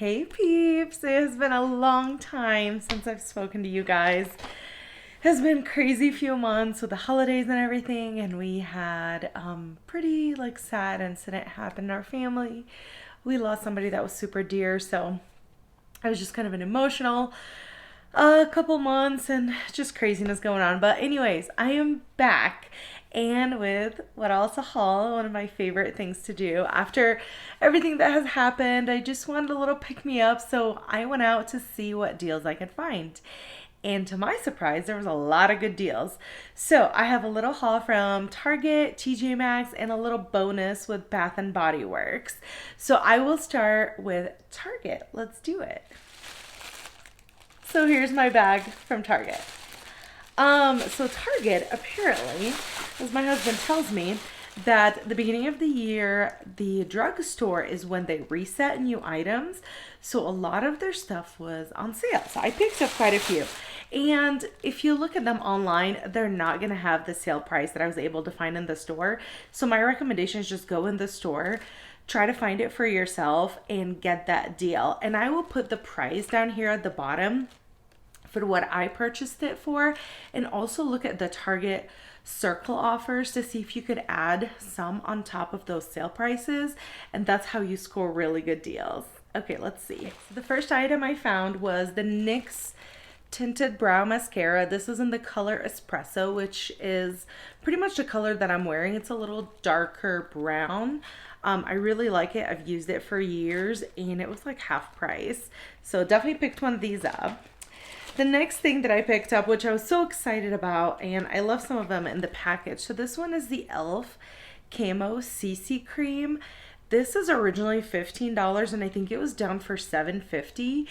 Hey peeps, it has been a long time since I've spoken to you guys. It has been crazy few months with the holidays and everything, and we had pretty sad incident happen in our family. We lost somebody that was super dear, so I was just kind of an emotional couple months and just craziness going on. But anyways, I am back and with what else a haul, one of my favorite things to do. After everything that has happened, I just wanted a little pick me up, so I went out to see what deals I could find. And to my surprise, there was a lot of good deals. So I have a little haul from Target, TjMaxx, and a little bonus with Bath and Body Works. So I will start with Target. Let's do it. So here's my bag from Target. So Target, apparently, as my husband tells me, that the beginning of the year, the drugstore is when they reset new items. So a lot of their stuff was on sale. So I picked up quite a few. And if you look at them online, they're not going to have the sale price that I was able to find in the store. So my recommendation is just go in the store, try to find it for yourself, and get that deal. And I will put the price down here at the bottom for what I purchased it for, and also look at the Target Circle offers to see if you could add some on top of those sale prices, and that's how you score really good deals. Okay, let's see. So the first item I found was the NYX Tinted Brow Mascara. This is in the color Espresso, which is pretty much the color that I'm wearing. It's a little darker brown. I really like it. I've used it for years, and it was like half price. So definitely picked one of these up. The next thing that I picked up, which I was so excited about, and I love some of them in the package. So this one is the e.l.f. Camo CC Cream. This is originally $15, and I think it was down for $7.50.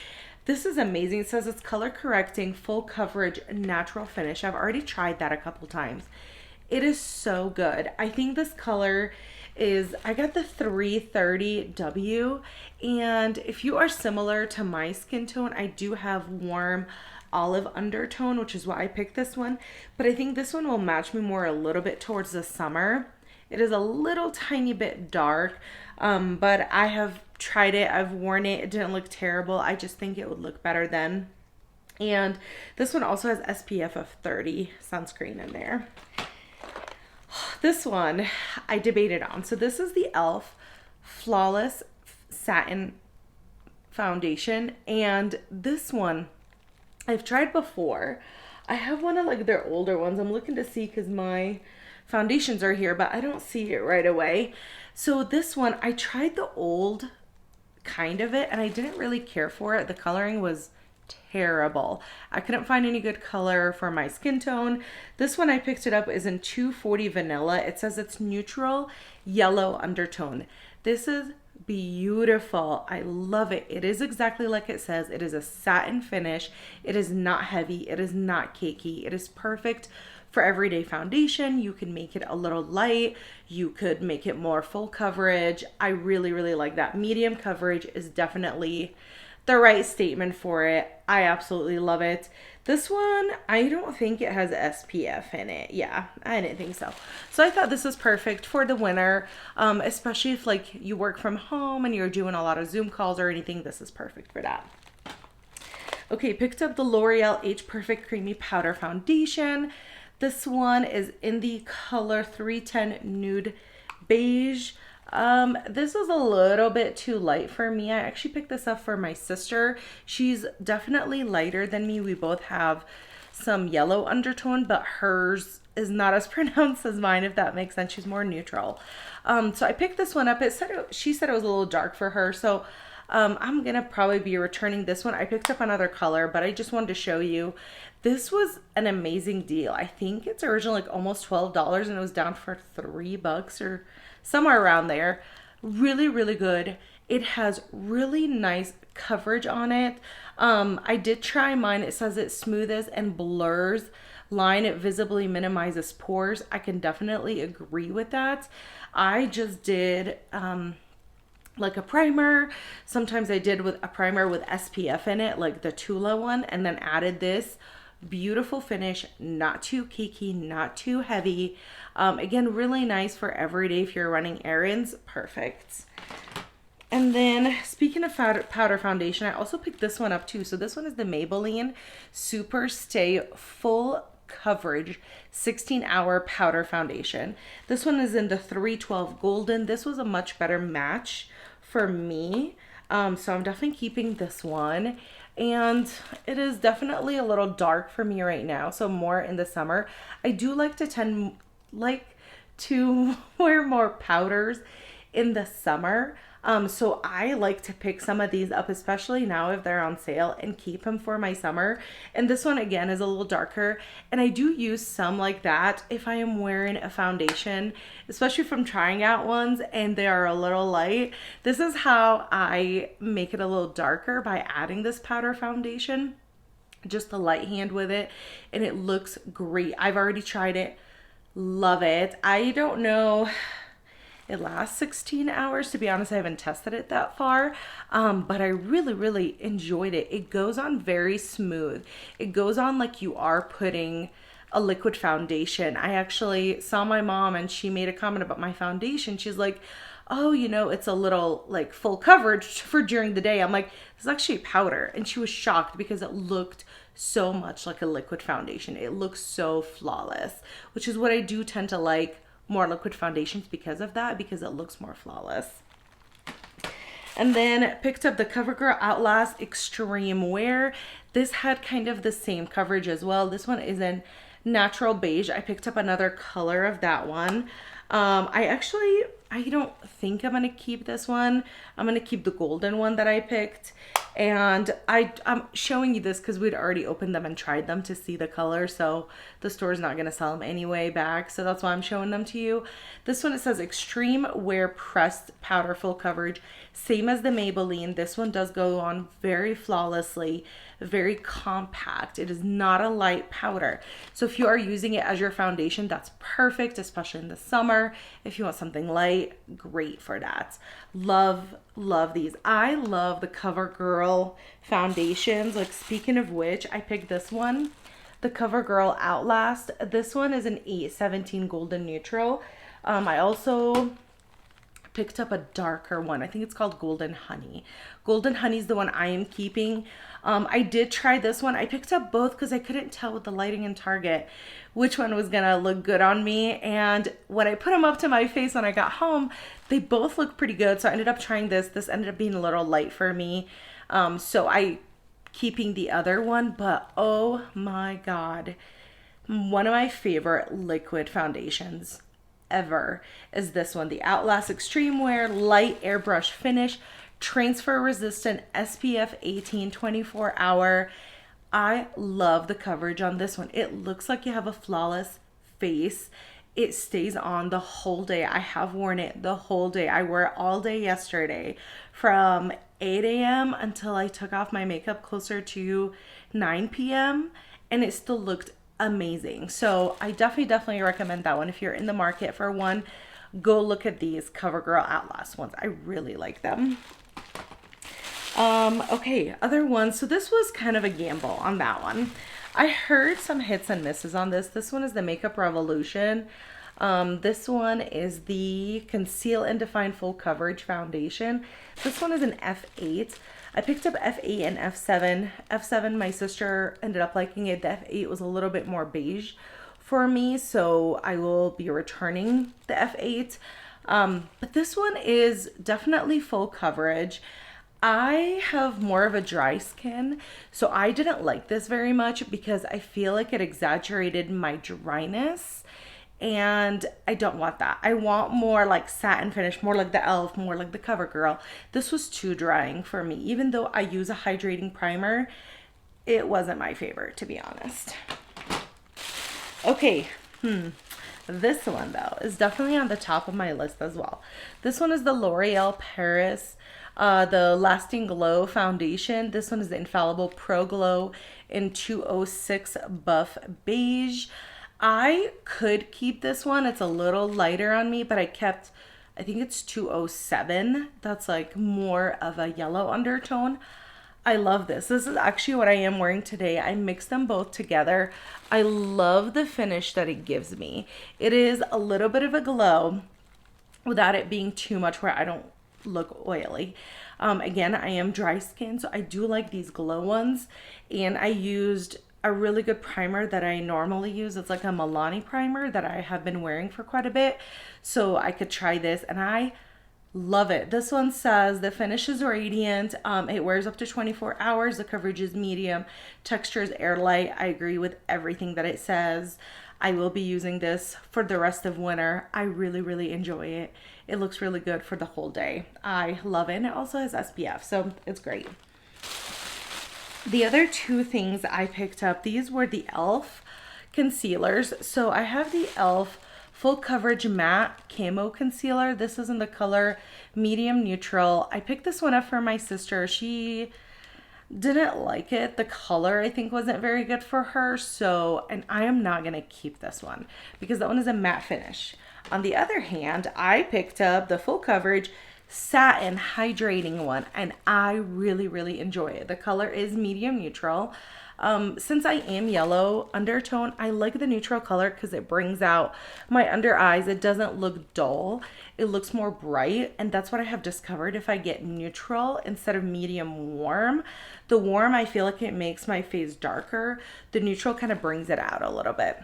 This is amazing. It says it's color correcting, full coverage, natural finish. I've already tried that a couple times. It is so good. I think this color is, I got the 330W, and if you are similar to my skin tone, I do have warm olive undertone, which is why I picked this one, but I think this one will match me more a little bit towards the summer. It is a little tiny bit dark, but I have tried it, I've worn it, it didn't look terrible. I just think it would look better then. And this one also has SPF of 30 sunscreen in there. This one I debated on. So this is the e.l.f. Flawless Satin Foundation, and this one I've tried before. I have one of like their older ones. I'm looking to see because my foundations are here, but I don't see it right away. So this one, I tried the old kind of it, and I didn't really care for it. The coloring was terrible. I couldn't find any good color for my skin tone. This one I picked it up is in 240 vanilla. It says it's neutral yellow undertone. This is beautiful. I love it. It is exactly like it says. It is a satin finish. It is not heavy. It is not cakey. It is perfect for everyday foundation. You can make it a little light. You could make it more full coverage. I really, really like that. Medium coverage is definitely the right statement for it. I absolutely love it. This one, I don't think it has SPF in it. Yeah, I didn't think so. So I thought this was perfect for the winter, especially if like you work from home and you're doing a lot of Zoom calls or anything. This is perfect for that. Okay, picked up the L'Oreal Age Perfect Creamy Powder Foundation. This one is in the color 310 Nude Beige. This is a little bit too light for me. I actually picked this up for my sister. She's definitely lighter than me. We both have some yellow undertone, but hers is not as pronounced as mine, if that makes sense. She's more neutral. So I picked this one up. She said it was a little dark for her, so I'm gonna probably be returning this one. I picked up another color, but I just wanted to show you. This was an amazing deal. I think it's originally like almost $12, and it was down for $3 or somewhere around there. Really, really good. It has really nice coverage on it. I did try mine. It says it smoothes and blurs line. It visibly minimizes pores. I can definitely agree with that. I just did like a primer. Sometimes I did with a primer with SPF in it, like the Tula one, and then added this. Beautiful finish, not too cakey, not too heavy. Again, really nice for every day if you're running errands. Perfect. And then speaking of powder foundation, I also picked this one up too. So this one is the Maybelline Super Stay Full Coverage 16-hour powder foundation. This one is in the 312 golden. This was a much better match for me. So I'm definitely keeping this one. And it is definitely a little dark for me right now. So more in the summer. I do like to wear more powders in the summer. So I like to pick some of these up, especially now if they're on sale, and keep them for my summer. And this one again is a little darker, and I do use some like that if I am wearing a foundation, especially from trying out ones and they are a little light. This is how I make it a little darker, by adding this powder foundation, just a light hand with it, and it looks great. I've already tried it, love it. I don't know, it lasts 16 hours. To be honest, I haven't tested it that far, but I really, really enjoyed it. It goes on very smooth. It goes on like you are putting a liquid foundation. I actually saw my mom and she made a comment about my foundation. She's like, oh, you know, it's a little like full coverage for during the day. I'm like, this is actually powder. And she was shocked because it looked so much like a liquid foundation. It looks so flawless, which is what I do tend to like more liquid foundations because of that, because it looks more flawless. And then picked up the CoverGirl Outlast Extreme Wear. This had kind of the same coverage as well. This one is in natural beige. I picked up another color of that one. I don't think I'm going to keep this one. I'm going to keep the golden one that I picked. And I'm showing you this because we'd already opened them and tried them to see the color. So the store's not going to sell them anyway back. So that's why I'm showing them to you. This one, it says Extreme Wear Pressed Powder Full Coverage. Same as the Maybelline. This one does go on very flawlessly, very compact. It is not a light powder. So if you are using it as your foundation, that's perfect, especially in the summer. If you want something light, great for that. Love these. I love the CoverGirl foundations. Like, speaking of which, I picked this one, the CoverGirl Outlast. This one is an 817 Golden Neutral. I also picked up a darker one. I think it's called Golden Honey. Golden Honey is the one I am keeping. I did try this one. I picked up both because I couldn't tell with the lighting in Target which one was gonna look good on me. And when I put them up to my face when I got home, they both look pretty good. So I ended up trying this. This ended up being a little light for me. So I keeping the other one, but oh my God, one of my favorite liquid foundations ever is this one, the Outlast Extreme Wear Light Airbrush Finish, transfer resistant, SPF 18, 24 hour. I love the coverage on this one. It looks like you have a flawless face. It stays on the whole day. I have worn it the whole day. I wore it all day yesterday from 8 a.m. until I took off my makeup closer to 9 p.m. and it still looked amazing. So I definitely recommend that one. If you're in the market for one, go look at these CoverGirl Outlast ones. I really like them. Okay, other ones. So this was kind of a gamble on that one. I heard some hits and misses on this. This one is the Makeup Revolution. This one is the Conceal and Define Full Coverage Foundation. This one is an F8. I picked up F8 and F7. F7, my sister ended up liking it. The F8 was a little bit more beige for me, so I will be returning the F8. But this one is definitely full coverage. I have more of a dry skin, so I didn't like this very much because I feel like it exaggerated my dryness, and I don't want that. I want more like satin finish, more like the e.l.f., more like the CoverGirl. This was too drying for me. Even though I use a hydrating primer, it wasn't my favorite, to be honest. Okay, this one though is definitely on the top of my list as well. This one is the L'Oreal Paris, the Lasting Glow Foundation. This one is the Infallible Pro Glow in 206 Buff Beige. I could keep this one. It's a little lighter on me, but I think it's 207. That's like more of a yellow undertone. I love this. This is actually what I am wearing today. I mixed them both together. I love the finish that it gives me. It is a little bit of a glow without it being too much where I don't look oily. Again, I am dry skin, so I do like these glow ones. And I used a really good primer that I normally use. It's like a Milani primer that I have been wearing for quite a bit. So I could try this, and I love it. This one says the finish is radiant. It wears up to 24 hours. The coverage is medium. Texture is airlight. I agree with everything that it says. I will be using this for the rest of winter. I really, really enjoy it. It looks really good for the whole day. I love it. And it also has SPF, so it's great. The other two things I picked up, these were the e.l.f. concealers. So I have the e.l.f. Full Coverage Matte Camo Concealer. This is in the color Medium Neutral. I picked this one up for my sister. She didn't like it. The color I think wasn't very good for her. So, and I am not going to keep this one because that one is a matte finish. On the other hand, I picked up the Full Coverage Satin Hydrating one, and I really, really enjoy it. The color is Medium Neutral. Since I am yellow undertone, I like the neutral color because it brings out my under eyes. It doesn't look dull. It looks more bright, and that's what I have discovered. If I get neutral instead of medium warm, the warm, I feel like it makes my face darker. The neutral kind of brings it out a little bit.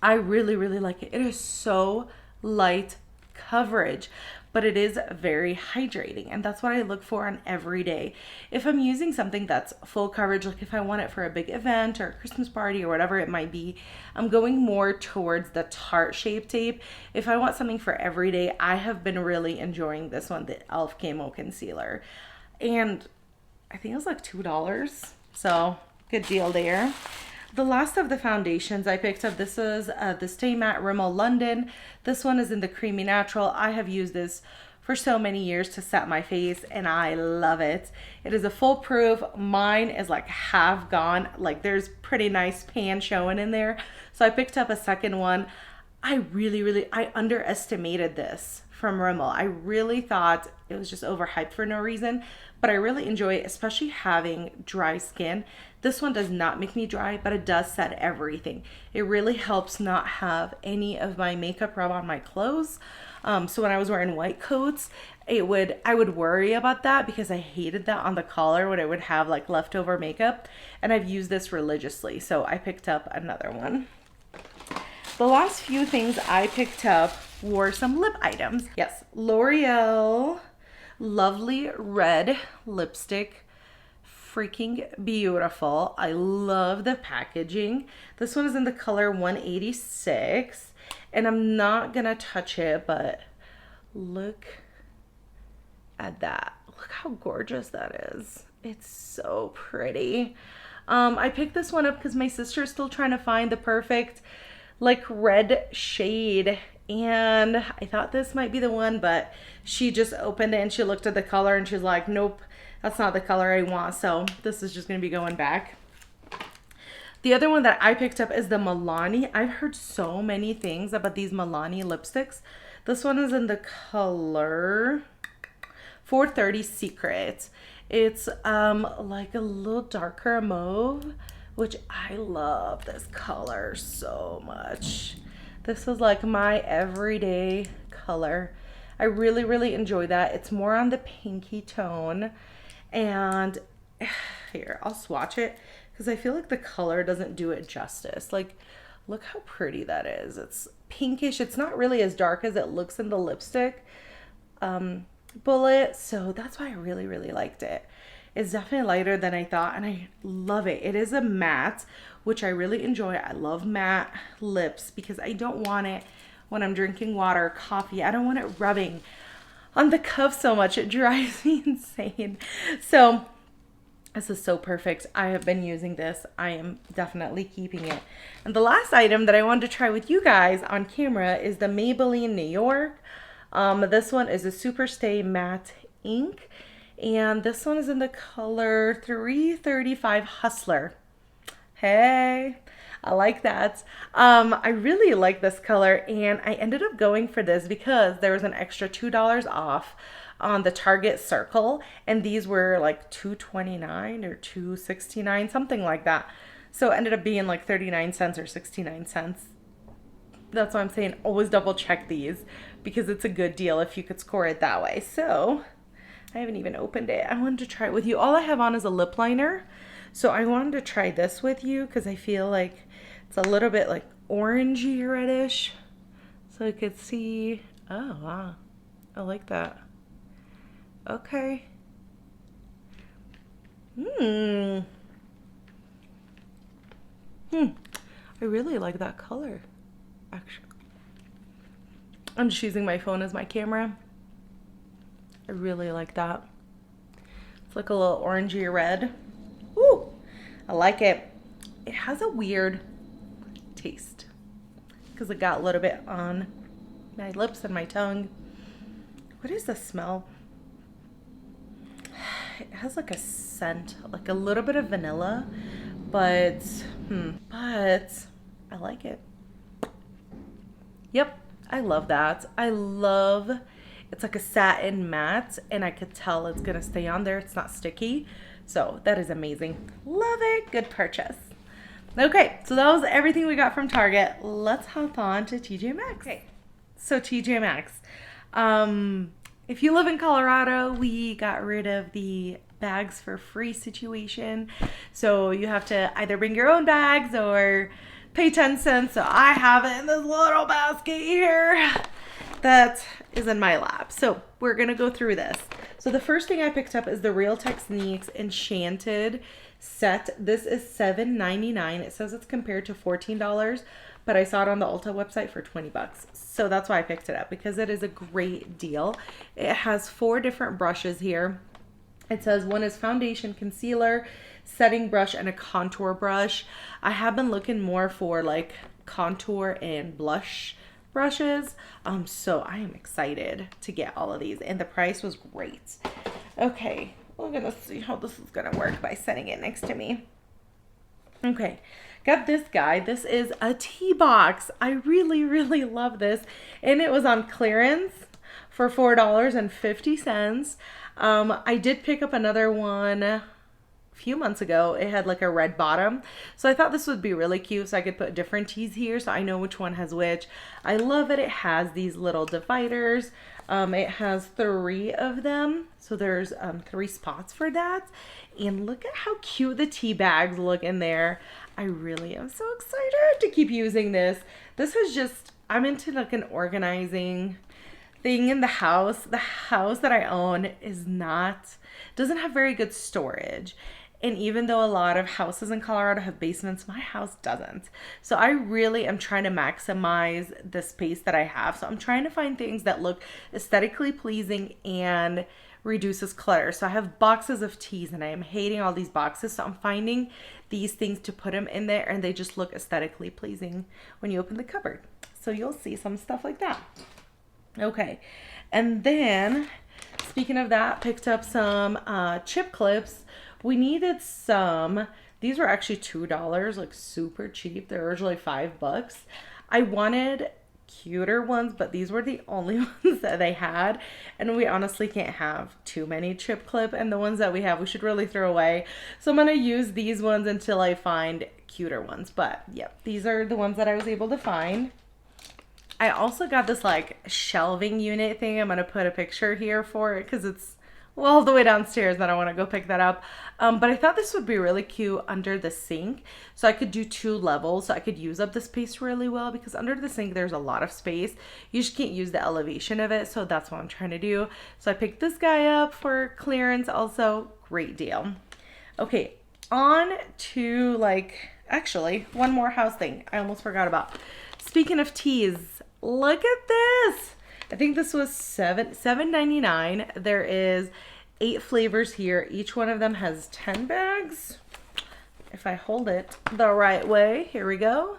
I really, really like it. It is so light coverage, but it is very hydrating, and that's what I look for on every day. If I'm using something that's full coverage, like if I want it for a big event or a Christmas party or whatever it might be, I'm going more towards the Tarte Shape Tape. If I want something for every day, I have been really enjoying this one, the e.l.f. Camo Concealer. And I think it was like $2, so good deal there. The last of the foundations I picked up, this is the Stay Matte Rimmel London. This one is in the Creamy Natural. I have used this for so many years to set my face, and I love it. It is a foolproof. Mine is like half gone. Like there's pretty nice pan showing in there. So I picked up a second one. I underestimated this from Rimmel. I really thought it was just overhyped for no reason, but I really enjoy it, especially having dry skin. This one does not make me dry, but it does set everything. It really helps not have any of my makeup rub on my clothes. So when I was wearing white coats, I would worry about that because I hated that on the collar when it would have like leftover makeup. And I've used this religiously, so I picked up another one. The last few things I picked up were some lip items. Yes, L'Oreal Lovely Red Lipstick. Freaking beautiful. I love the packaging. This one is in the color 186, and I'm not gonna touch it, but look at that. Look how gorgeous that is. It's so pretty. I picked this one up because my sister is still trying to find the perfect like red shade, and I thought this might be the one, but she just opened it and she looked at the color and she's like, nope, that's not the color I want. So this is just going to be going back. The other one that I picked up is the Milani. I've heard so many things about these Milani lipsticks. This one is in the color 430 Secret. It's like a little darker mauve, which I love this color so much. This is like my everyday color. I really, really enjoy that. It's more on the pinky tone. And here, I'll swatch it because I feel like the color doesn't do it justice. Like, look how pretty that is. It's pinkish. It's not really as dark as it looks in the lipstick bullet. So that's why I really, really liked it. It's definitely lighter than I thought, and I love it. It is a matte, which I really enjoy. I love matte lips because I don't want it when I'm drinking water or coffee. I don't want it rubbing on the cuff so much. It drives me insane. So this is so perfect. I have been using this. I am definitely keeping it. And the last item that I wanted to try with you guys on camera is the Maybelline New York. This one is a Super Stay Matte Ink. And this one is in the color 335 Hustler. Hey, I like that. I really like this color, and I ended up going for this because there was an extra $2 off on the Target Circle, and these were like $2.29 or $2.69, something like that. So it ended up being like 39 cents or 69 cents. That's why I'm saying always double check these because it's a good deal if you could score it that way. So I haven't even opened it. I wanted to try it with you. All I have on is a lip liner. So I wanted to try this with you because I feel like it's a little bit like orangey reddish. So I could see, oh wow, I like that. Okay. I really like that color, actually. I'm just using my phone as my camera. I really like that. It's like a little orangey red. Ooh, I like it. It has a weird taste because it got a little bit on my lips and my tongue. What is the smell? It has like a scent, like a little bit of vanilla, but I like it. Yep, I love that. It's like a satin matte, and I could tell it's gonna stay on there. It's not sticky, so that is amazing. Love it. Good purchase. Okay, so that was everything we got from Target. Let's hop on to TjMaxx. Okay, so TjMaxx. If you live in Colorado, we got rid of the bags for free situation. So you have to either bring your own bags or pay 10 cents. So I have it in this little basket here that is in my lap. So we're gonna go through this. So the first thing I picked up is the Real Techniques Enchanted set. This is $7.99. It says it's compared to $14, but I saw it on the Ulta website for 20 bucks. So that's why I picked it up, because it is a great deal. It has 4 different brushes here. It says one is foundation, concealer, setting brush, and a contour brush. I have been looking more for like contour and blush brushes. So I am excited to get all of these, and the price was great. Okay, we're gonna see how this is gonna work by setting it next to me. Okay, got this guy. This is a tea box. I really, really love this, and it was on clearance for $4.50. I did pick up another one a few months ago. It had like a red bottom, so I thought this would be really cute, so I could put different teas here so I know which one has which. I love it. It has these little dividers. It has 3 of them, so there's 3 spots for that. And look at how cute the tea bags look in there. I really am so excited to keep using this. This is just, I'm into like an organizing thing in the house. The house that I own doesn't have very good storage. And even though a lot of houses in Colorado have basements, my house doesn't. So I really am trying to maximize the space that I have. So I'm trying to find things that look aesthetically pleasing and reduces clutter. So I have boxes of teas, and I am hating all these boxes. So I'm finding these things to put them in there, and they just look aesthetically pleasing when you open the cupboard. So you'll see some stuff like that. Okay, and then speaking of that, picked up some chip clips. We needed some. These were actually $2, like super cheap. They're originally $5. I wanted cuter ones, but these were the only ones that they had, and we honestly can't have too many chip clip, and the ones that we have we should really throw away. So I'm gonna use these ones until I find cuter ones. But yep, these are the ones that I was able to find. I also got this like shelving unit thing. I'm gonna put a picture here for it because it's all the way downstairs and I want to go pick that up. But I thought this would be really cute under the sink. So I could do 2 levels. So I could use up the space really well, because under the sink there's a lot of space. You just can't use the elevation of it. So that's what I'm trying to do. So I picked this guy up for clearance. Also, great deal. Okay, on to actually one more house thing I almost forgot about. Speaking of teas, look at this. I think this was $7.99. There is 8 flavors here. Each one of them has 10 bags. If I hold it the right way, here we go.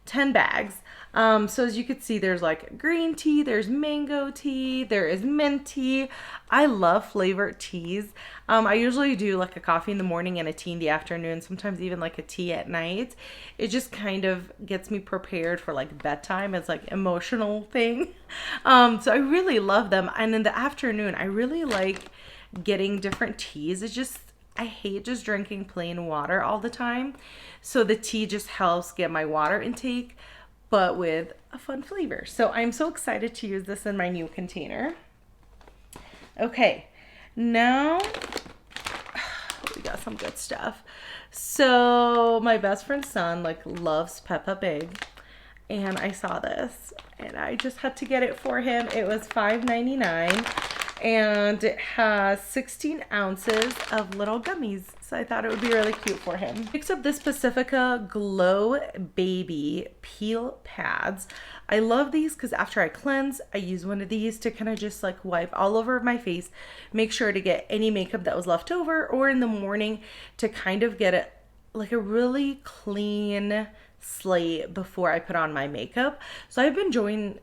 10 bags. So as you can see, there's like green tea, there's mango tea, there is mint tea. I love flavored teas. I usually do like a coffee in the morning and a tea in the afternoon, sometimes even like a tea at night. It just kind of gets me prepared for like bedtime. It's like emotional thing. So I really love them. And in the afternoon, I really like getting different teas. It's just, I hate just drinking plain water all the time. So the tea just helps get my water intake. but with a fun flavor. So I'm so excited to use this in my new container. Okay, now we got some good stuff. So my best friend's son like loves Peppa Pig, and I saw this and I just had to get it for him. It was $5.99 and it has 16 ounces of little gummies. So I thought it would be really cute for him. Picked up this Pacifica Glow Baby Peel Pads. I love these because after I cleanse, I use one of these to kind of just like wipe all over my face, make sure to get any makeup that was left over, or in the morning to kind of get it like a really clean slate before I put on my makeup. So I've been enjoying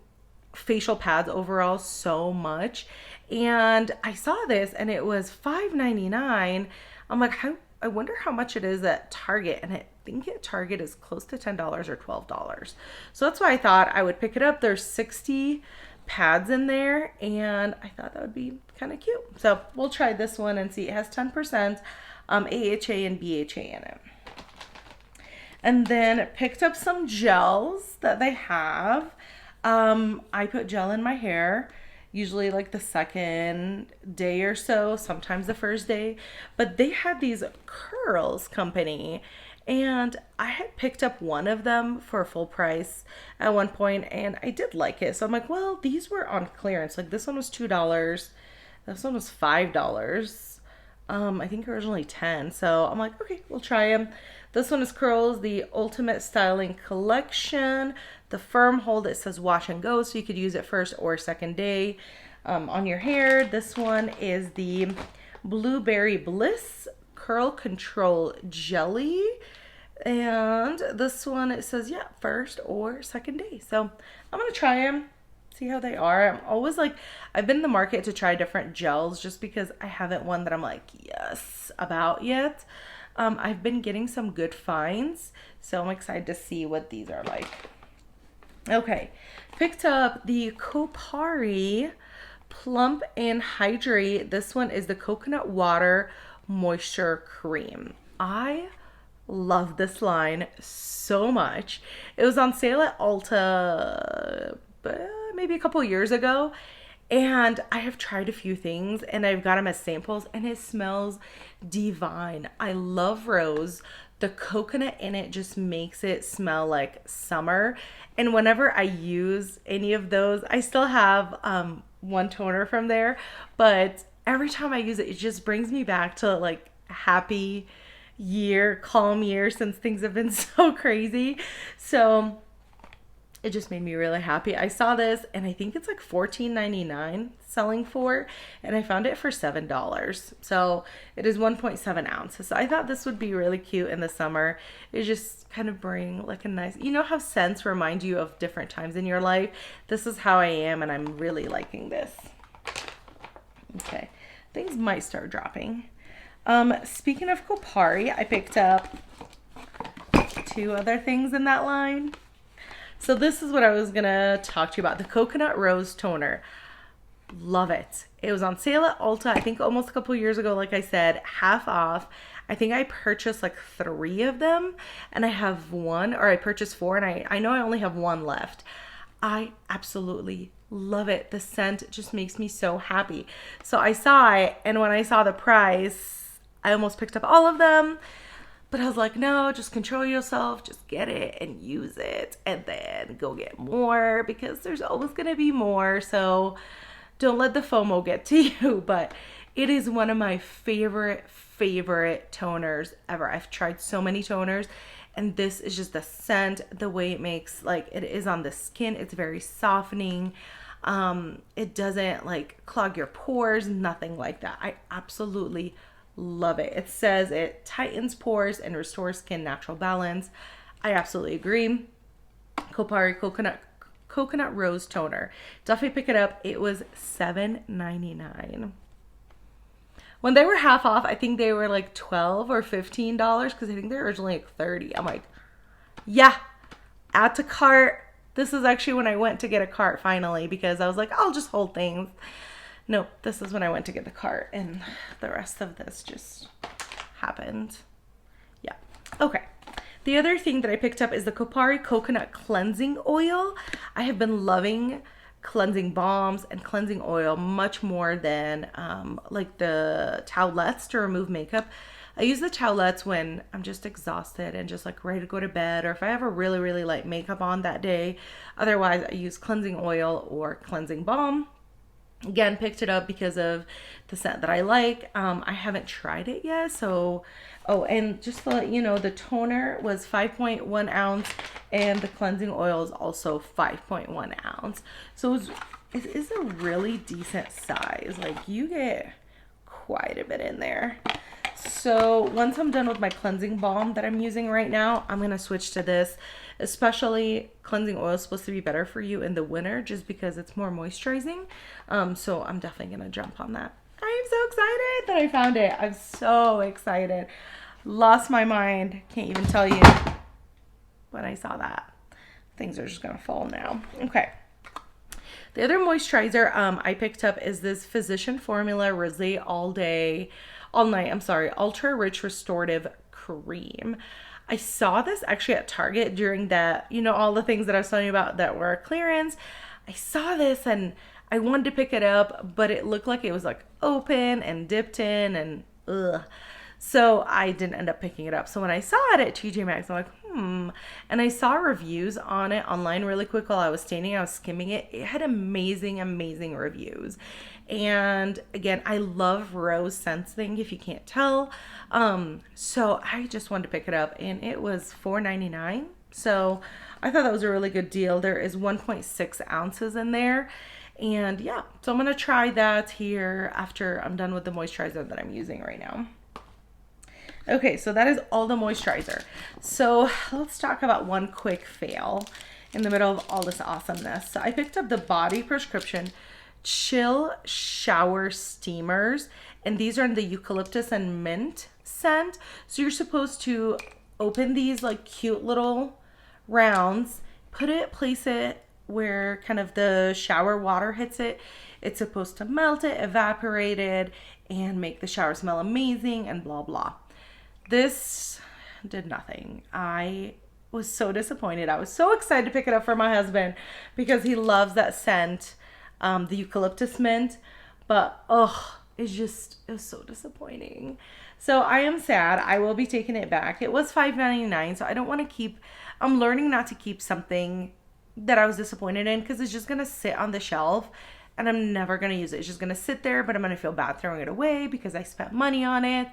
facial pads overall so much, and I saw this and it was $5.99. I'm like, I wonder how much it is at Target, and I think at Target is close to $10 or $12. So that's why I thought I would pick it up. There's 60 pads in there, and I thought that would be kind of cute. So we'll try this one and see. It has 10% AHA and BHA in it. And then picked up some gels that they have. I put gel in my hair, usually like the second day or so, sometimes the first day. But they had these curls company, and I had picked up one of them for full price at one point, and I did like it. So I'm like, well, these were on clearance. Like this one was $2. This one was $5. I think originally 10. So I'm like, okay, we'll try them. This one is Curls, the Ultimate Styling Collection. The firm hold, it says wash and go, so you could use it first or second day on your hair. This one is the Blueberry Bliss Curl Control Jelly. And this one, it says, yeah, first or second day. So I'm going to try them, see how they are. I'm always like, I've been in the market to try different gels just because I haven't one that I'm like, yes, about yet. I've been getting some good finds, so I'm excited to see what these are like. Okay, picked up the Kopari Plump and Hydrate. This one is the Coconut Water Moisture Cream. I love this line so much. It was on sale at Ulta maybe a couple years ago, and I have tried a few things and I've got them as samples, and it smells divine. I love rose. The coconut in it just makes it smell like summer. And whenever I use any of those, I still have one toner from there, but every time I use it, it just brings me back to like a happy year, calm year, since things have been so crazy. So it just made me really happy. I saw this and I think it's like $14.99 selling for, and I found it for $7. So it is 1.7 ounces. So I thought this would be really cute in the summer. It just kind of bring like a nice, you know how scents remind you of different times in your life? This is how I am, and I'm really liking this. Okay, things might start dropping. Speaking of Kopari, I picked up 2 other things in that line. So this is what I was gonna talk to you about, the Coconut Rose Toner. Love it. It was on sale at Ulta, I think almost a couple years ago, like I said, half off. I think I purchased like 3 of them, and I have 1, or I purchased 4, and I know I only have 1 left. I absolutely love it. The scent just makes me so happy. So I saw it, and when I saw the price, I almost picked up all of them. But I was like, no, just control yourself. Just get it and use it, and then go get more, because there's always going to be more. So don't let the FOMO get to you. But it is one of my favorite toners ever. I've tried so many toners, and this is just the scent, the way it makes, like it is on the skin. It's very softening. It doesn't like clog your pores, nothing like that. I absolutely love it. It says it tightens pores and restores skin natural balance. I absolutely agree. Kopari Coconut Rose Toner. Definitely pick it up. It was $7.99. When they were half off, I think they were like $12 or $15, because I think they're originally like $30. I'm like, yeah, add to cart. This is actually when I went to get a cart finally, because I was like, I'll just hold things. Nope, this is when I went to get the cart, and the rest of this just happened. Yeah. Okay. The other thing that I picked up is the Kopari Coconut Cleansing Oil. I have been loving cleansing balms and cleansing oil much more than like the towelettes to remove makeup. I use the towelettes when I'm just exhausted and just like ready to go to bed, or if I have a really, really light makeup on that day. Otherwise, I use cleansing oil or cleansing balm. Again, picked it up because of the scent that I like. I haven't tried it yet, so oh, and just to let you know, the toner was 5.1 ounce and the cleansing oil is also 5.1 ounce. So it is a really decent size. Like, you get quite a bit in there. So once I'm done with my cleansing balm that I'm using right now, I'm going to switch to this. Especially cleansing oil is supposed to be better for you in the winter just because it's more moisturizing. So I'm definitely going to jump on that. I am so excited that I found it. I'm so excited. Lost my mind. Can't even tell you when I saw that. Things are just going to fall now. Okay. The other moisturizer I picked up is this Physician Formula Rosé All Night, Ultra Rich Restorative Cream. I saw this actually at Target during that, you know, all the things that I was telling you about that were clearance. I saw this and I wanted to pick it up, but it looked like it was like open and dipped in and ugh. So I didn't end up picking it up. So when I saw it at TjMaxx, I'm like, And I saw reviews on it online really quick while I was standing. I was skimming it. It had amazing, amazing reviews. And again, I love rose scents thing, if you can't tell. So I just wanted to pick it up and it was $4.99. So I thought that was a really good deal. There is 1.6 ounces in there. And yeah, so I'm going to try that here after I'm done with the moisturizer that I'm using right now. Okay, so that is all the moisturizer. So let's talk about one quick fail in the middle of all this awesomeness. So I picked up the Body Prescription Chill Shower Steamers, and these are in the eucalyptus and mint scent. So you're supposed to open these like cute little rounds, place it where kind of the shower water hits it. It's supposed to melt it, evaporate it, and make the shower smell amazing and blah blah. This did nothing. I was so disappointed. I was so excited to pick it up for my husband because he loves that scent, the eucalyptus mint, but it was so disappointing. So I am sad. I will be taking it back. It was $5.99, so I don't want to I'm learning not to keep something that I was disappointed in because it's just going to sit on the shelf and I'm never going to use it. It's just going to sit there, but I'm going to feel bad throwing it away because I spent money on it.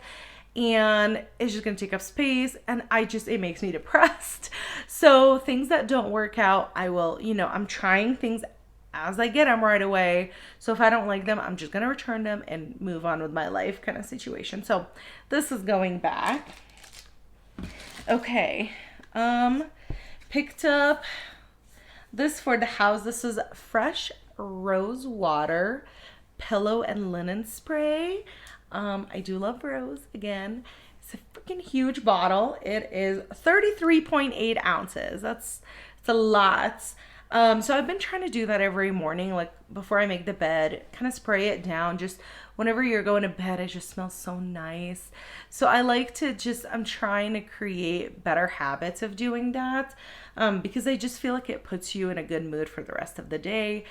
And it's just going to take up space and it makes me depressed. So things that don't work out, I will, I'm trying things as I get them right away. So if I don't like them, I'm just going to return them and move on with my life kind of situation. So this is going back. Okay. Picked up this for the house. This is Fresh Rose Water Pillow and Linen Spray. I do love rose. Again, it's a freaking huge bottle. It is 33.8 ounces. It's a lot. So I've been trying to do that every morning, like before I make the bed, kind of spray it down. Just whenever you're going to bed, it just smells so nice. So I like to I'm trying to create better habits of doing that, because I just feel like it puts you in a good mood for the rest of the day.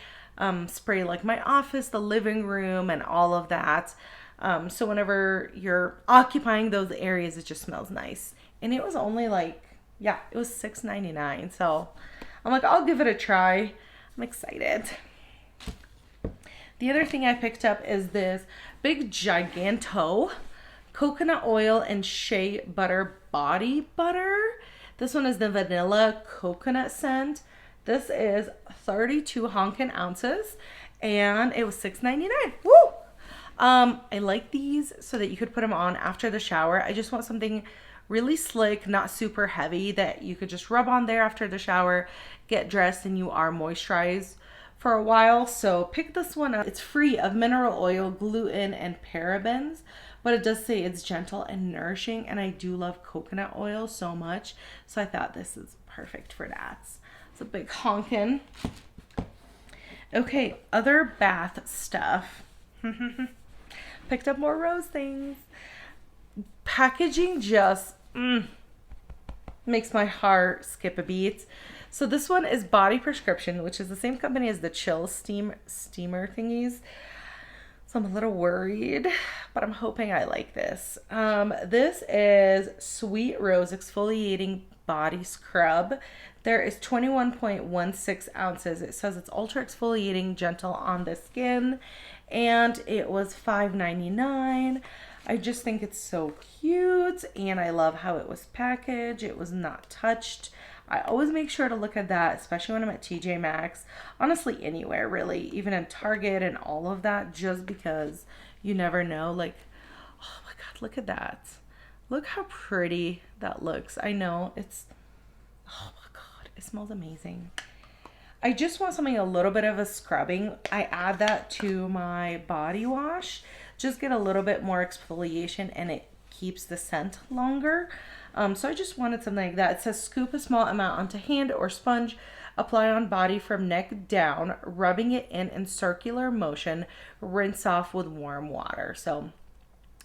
Spray like my office, the living room, and all of that. So whenever you're occupying those areas, it just smells nice. And it was only it was $6.99. So I'm like, I'll give it a try. I'm excited. The other thing I picked up is this big Giganto coconut oil and shea butter body butter. This one is the vanilla coconut scent. This is 32 honkin' ounces and it was $6.99. Woo! I like these so that you could put them on after the shower. I just want something really slick, not super heavy, that you could just rub on there after the shower, get dressed, and you are moisturized for a while. So pick this one up. It's free of mineral oil, gluten, and parabens, but it does say it's gentle and nourishing, and I do love coconut oil so much, so I thought this is perfect for that. It's a big honkin'. Okay, other bath stuff. Picked up more rose things. Packaging just makes my heart skip a beat. So this one is Body Prescription, which is the same company as the Chill steamer thingies. So I'm a little worried, but I'm hoping I like this. This is Sweet Rose Exfoliating Body Scrub. There is 21.16 ounces. It says it's ultra exfoliating, gentle on the skin, and it was $5.99. I just think it's so cute, and I love how it was packaged. It was not touched. I always make sure to look at that, especially when I'm at TjMaxx. Honestly, anywhere, really. Even in Target and all of that, just because you never know. Like, oh my God, look at that. Look how pretty that looks. I know, it's, oh my God, it smells amazing. I just want something a little bit of a scrubbing. I add that to my body wash. Just get a little bit more exfoliation, and it keeps the scent longer. So I just wanted something like that. It says scoop a small amount onto hand or sponge, apply on body from neck down, rubbing it in circular motion, rinse off with warm water. So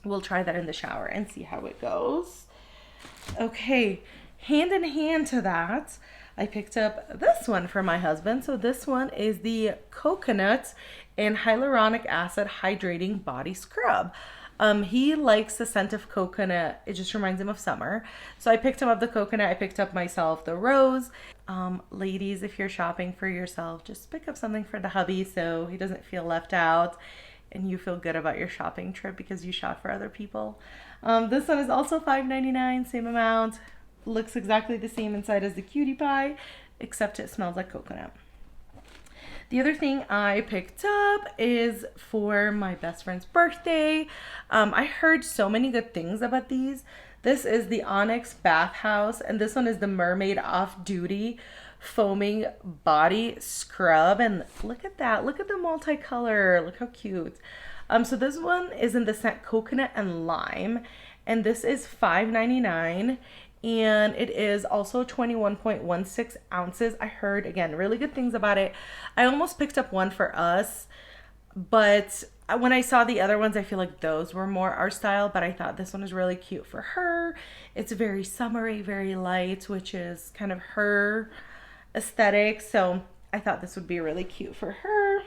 we'll try that in the shower and see how it goes. Okay, hand in hand to that, I picked up this one for my husband. So this one is the Coconut and Hyaluronic Acid Hydrating Body Scrub. He likes the scent of coconut. It just reminds him of summer. So I picked him up the coconut. I picked up myself the rose. Ladies, if you're shopping for yourself, just pick up something for the hubby so he doesn't feel left out and you feel good about your shopping trip because you shop for other people. This one is also $5.99, same amount. Looks exactly the same inside as the cutie pie, except it smells like coconut. The other thing I picked up is for my best friend's birthday. I heard so many good things about these. This is the Onyx Bathhouse, and this one is the Mermaid Off Duty Foaming Body Scrub. And look at that. Look at the multicolor. Look how cute. So this one is in the scent Coconut and Lime, and this is $5.99. And it is also 21.16 ounces. I heard, again, really good things about it. I almost picked up one for us, but when I saw the other ones, I feel like those were more our style, but I thought this one is really cute for her. It's very summery, very light, which is kind of her aesthetic. So I thought this would be really cute for her.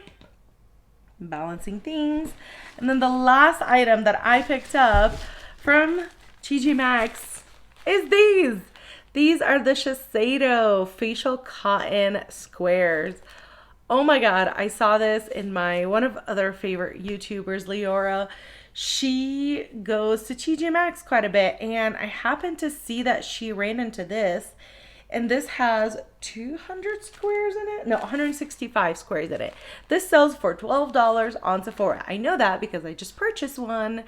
Balancing things. And then the last item that I picked up from TjMaxx is these. These are the Shiseido facial cotton squares. Oh my God, I saw this in one of other favorite YouTubers, Leora. She goes to TjMaxx quite a bit, and I happened to see that she ran into this, and this has 200 squares in it. No, 165 squares in it. This sells for $12 on Sephora. I know that because I just purchased one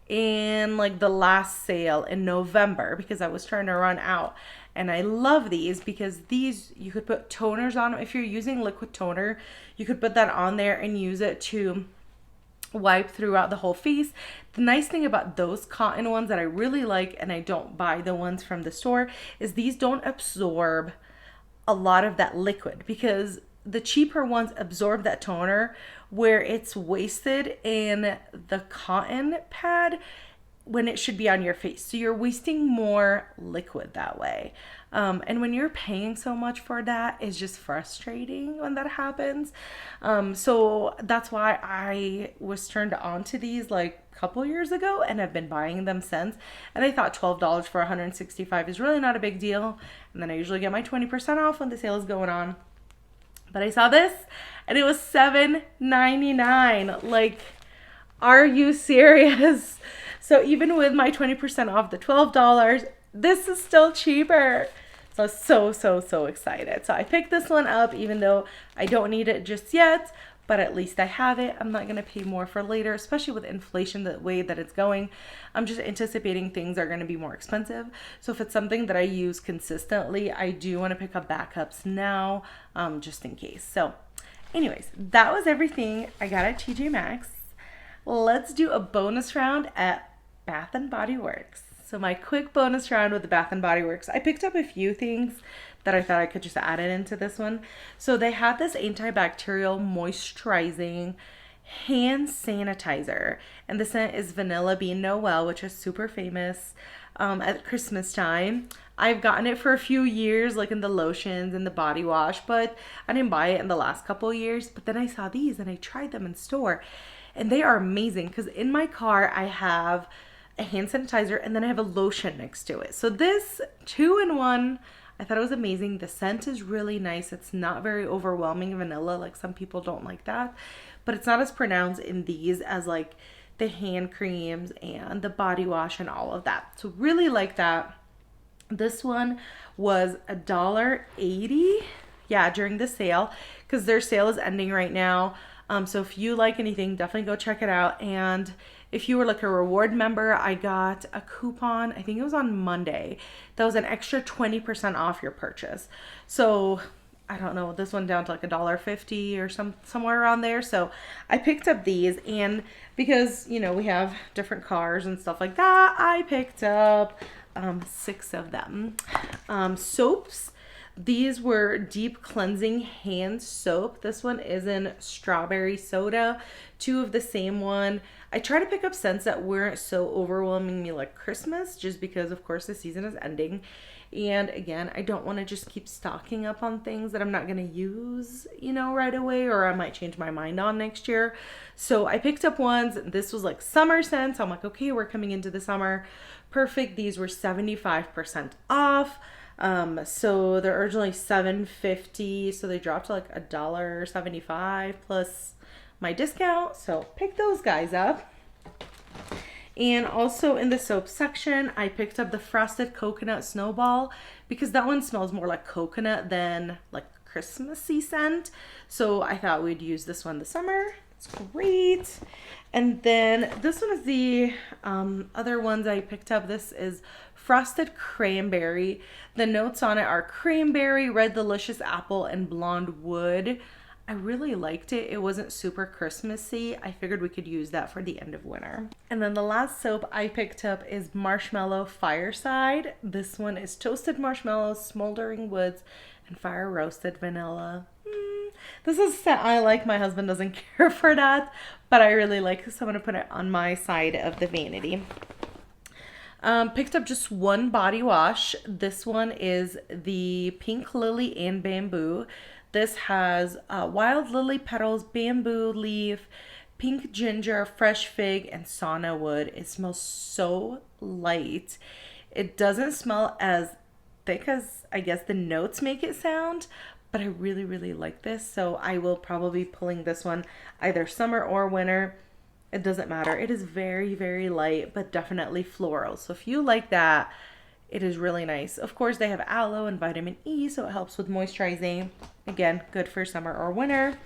in like the last sale in November because I was trying to run out. And I love these because these, you could put toners on them. If you're using liquid toner, you could put that on there and use it to wipe throughout the whole face. The nice thing about those cotton ones that I really like, and I don't buy the ones from the store, is these don't absorb a lot of that liquid, because the cheaper ones absorb that toner where it's wasted in the cotton pad when it should be on your face. So you're wasting more liquid that way. And when you're paying so much for that, it's just frustrating when that happens. So that's why I was turned on to these like a couple years ago and have been buying them since. And I thought $12 for 165 is really not a big deal. And then I usually get my 20% off when the sale is going on. But I saw this and it was $7.99. Like, are you serious? So even with my 20% off the $12, this is still cheaper. So so excited. So I picked this one up even though I don't need it just yet, but at least I have it. I'm not going to pay more for later, especially with inflation the way that it's going. I'm just anticipating things are going to be more expensive. So if it's something that I use consistently, I do want to pick up backups now, just in case. So anyways, that was everything I got at TjMaxx. Let's do a bonus round at Bath & Body Works. So my quick bonus round with the Bath & Body Works, I picked up a few things that I thought I could just add it into this one. So they had this antibacterial moisturizing hand sanitizer, and the scent is Vanilla Bean Noel, which is super famous at Christmas time. I've gotten it for a few years, like in the lotions and the body wash, but I didn't buy it in the last couple of years. But then I saw these and I tried them in store, and they are amazing because in my car I have a hand sanitizer and then I have a lotion next to it. So this 2-in-1, I thought it was amazing. The scent is really nice. It's not very overwhelming vanilla, like some people don't like that, but it's not as pronounced in these as like the hand creams and the body wash and all of that. So really like that. This one was $1.80, yeah, during the sale, because their sale is ending right now. So if you like anything, definitely go check it out. And if you were like a reward member, I got a coupon, I think it was on Monday, that was an extra 20% off your purchase. So I don't know, this one down to like $1.50 or somewhere around there. So I picked up these, and because, you know, we have different cars and stuff like that, I picked up 6 of them. Soaps. These were deep cleansing hand soap. This one is in strawberry soda. 2 of the same one. I try to pick up scents that weren't so overwhelming me like Christmas, just because of course the season is ending. And again, I don't want to just keep stocking up on things that I'm not going to use, you know, right away, or I might change my mind on next year. So I picked up ones. This was like summer scents. I'm like, okay, we're coming into the summer. Perfect. These were 75% off. So they're originally $7.50, so they dropped to like $1.75 plus my discount. So pick those guys up. And also in the soap section, I picked up the Frosted Coconut Snowball because that one smells more like coconut than like Christmassy scent. So I thought we'd use this one this summer. It's great. And then this one is the other ones I picked up. This is Frosted Cranberry. The notes on it are cranberry, red delicious apple, and blonde wood. I really liked it. It wasn't super Christmassy. I figured we could use that for the end of winter. And then the last soap I picked up is Marshmallow Fireside. This one is toasted marshmallows, smoldering woods, and fire roasted vanilla. This is a scent I like. My husband doesn't care for that, but I really like it, so I'm going to put it on my side of the vanity. Picked up just one body wash. This one is the Pink Lily and Bamboo. This has wild lily petals, bamboo leaf, pink ginger, fresh fig, and sauna wood. It smells so light. It doesn't smell as thick as I guess the notes make it sound, but I really, really like this. So I will probably be pulling this one either summer or winter. It doesn't matter. It is very, very light, but definitely floral. So if you like that, it is really nice. Of course, they have aloe and vitamin E, so it helps with moisturizing. Again, good for summer or winter.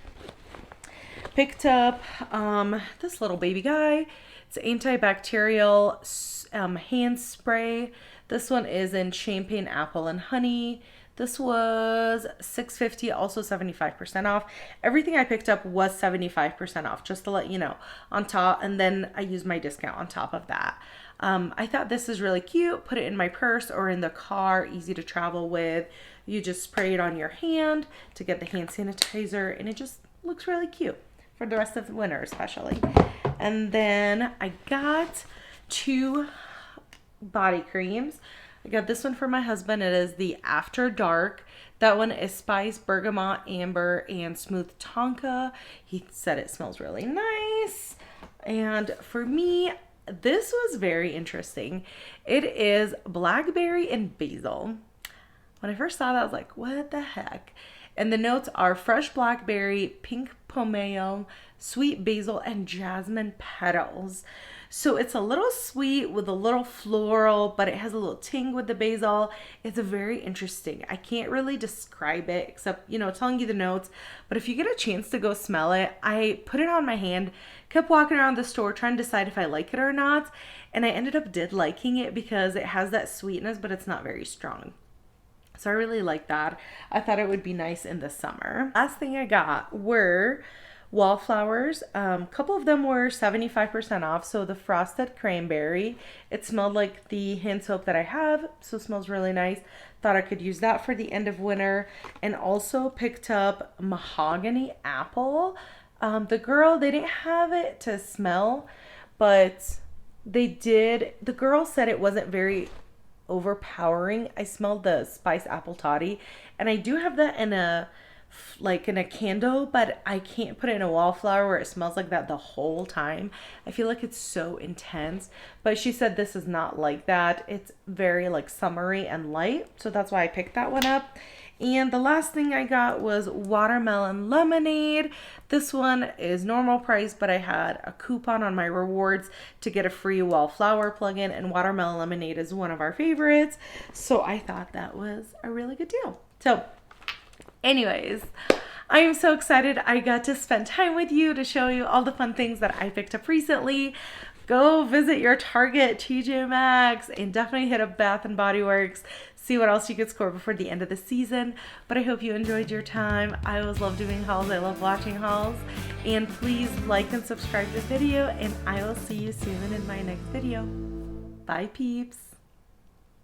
Picked up this little baby guy. It's antibacterial hand spray. This one is in champagne apple and honey. This was $6.50, also 75% off. Everything I picked up was 75% off, just to let you know, on top. And then I used my discount on top of that. I thought this is really cute. Put it in my purse or in the car, easy to travel with. You just spray it on your hand to get the hand sanitizer, and it just looks really cute for the rest of the winter especially. And then I got 2 body creams. I got this one for my husband. It is the After Dark. That one is Spice, Bergamot, Amber, and Smooth Tonka. He said it smells really nice. And for me, this was very interesting. It is Blackberry and Basil. When I first saw that, I was like, what the heck? And the notes are fresh blackberry, pink pomelo, sweet basil, and jasmine petals. So it's a little sweet with a little floral, but it has a little ting with the basil. It's very interesting. I can't really describe it except, you know, telling you the notes. But if you get a chance to go smell it, I put it on my hand, kept walking around the store trying to decide if I like it or not. And I ended up liking it because it has that sweetness, but it's not very strong. So I really like that. I thought it would be nice in the summer. Last thing I got were Wallflowers. A couple of them were 75% off. So the Frosted Cranberry, it smelled like the hand soap that I have, so it smells really nice. Thought I could use that for the end of winter. And also picked up Mahogany Apple. The girl, they didn't have it to smell, but they did. The girl said it wasn't very overpowering. I smelled the spice apple toddy, and I do have that in a candle, but I can't put it in a wallflower where it smells like that the whole time. I feel like it's so intense. But she said this is not like that. It's very like summery and light, so that's why I picked that one up. And the last thing I got was Watermelon Lemonade. This one is normal price, but I had a coupon on my rewards to get a free Wallflower plug-in, and Watermelon Lemonade is one of our favorites. So I thought that was a really good deal. So anyways, I am so excited I got to spend time with you to show you all the fun things that I picked up recently. Go visit your Target, TjMaxx, and definitely hit up Bath & Body Works. See what else you could score before the end of the season. But I hope you enjoyed your time. I always love doing hauls. I love watching hauls. And please like and subscribe to the video, and I will see you soon in my next video. Bye, peeps.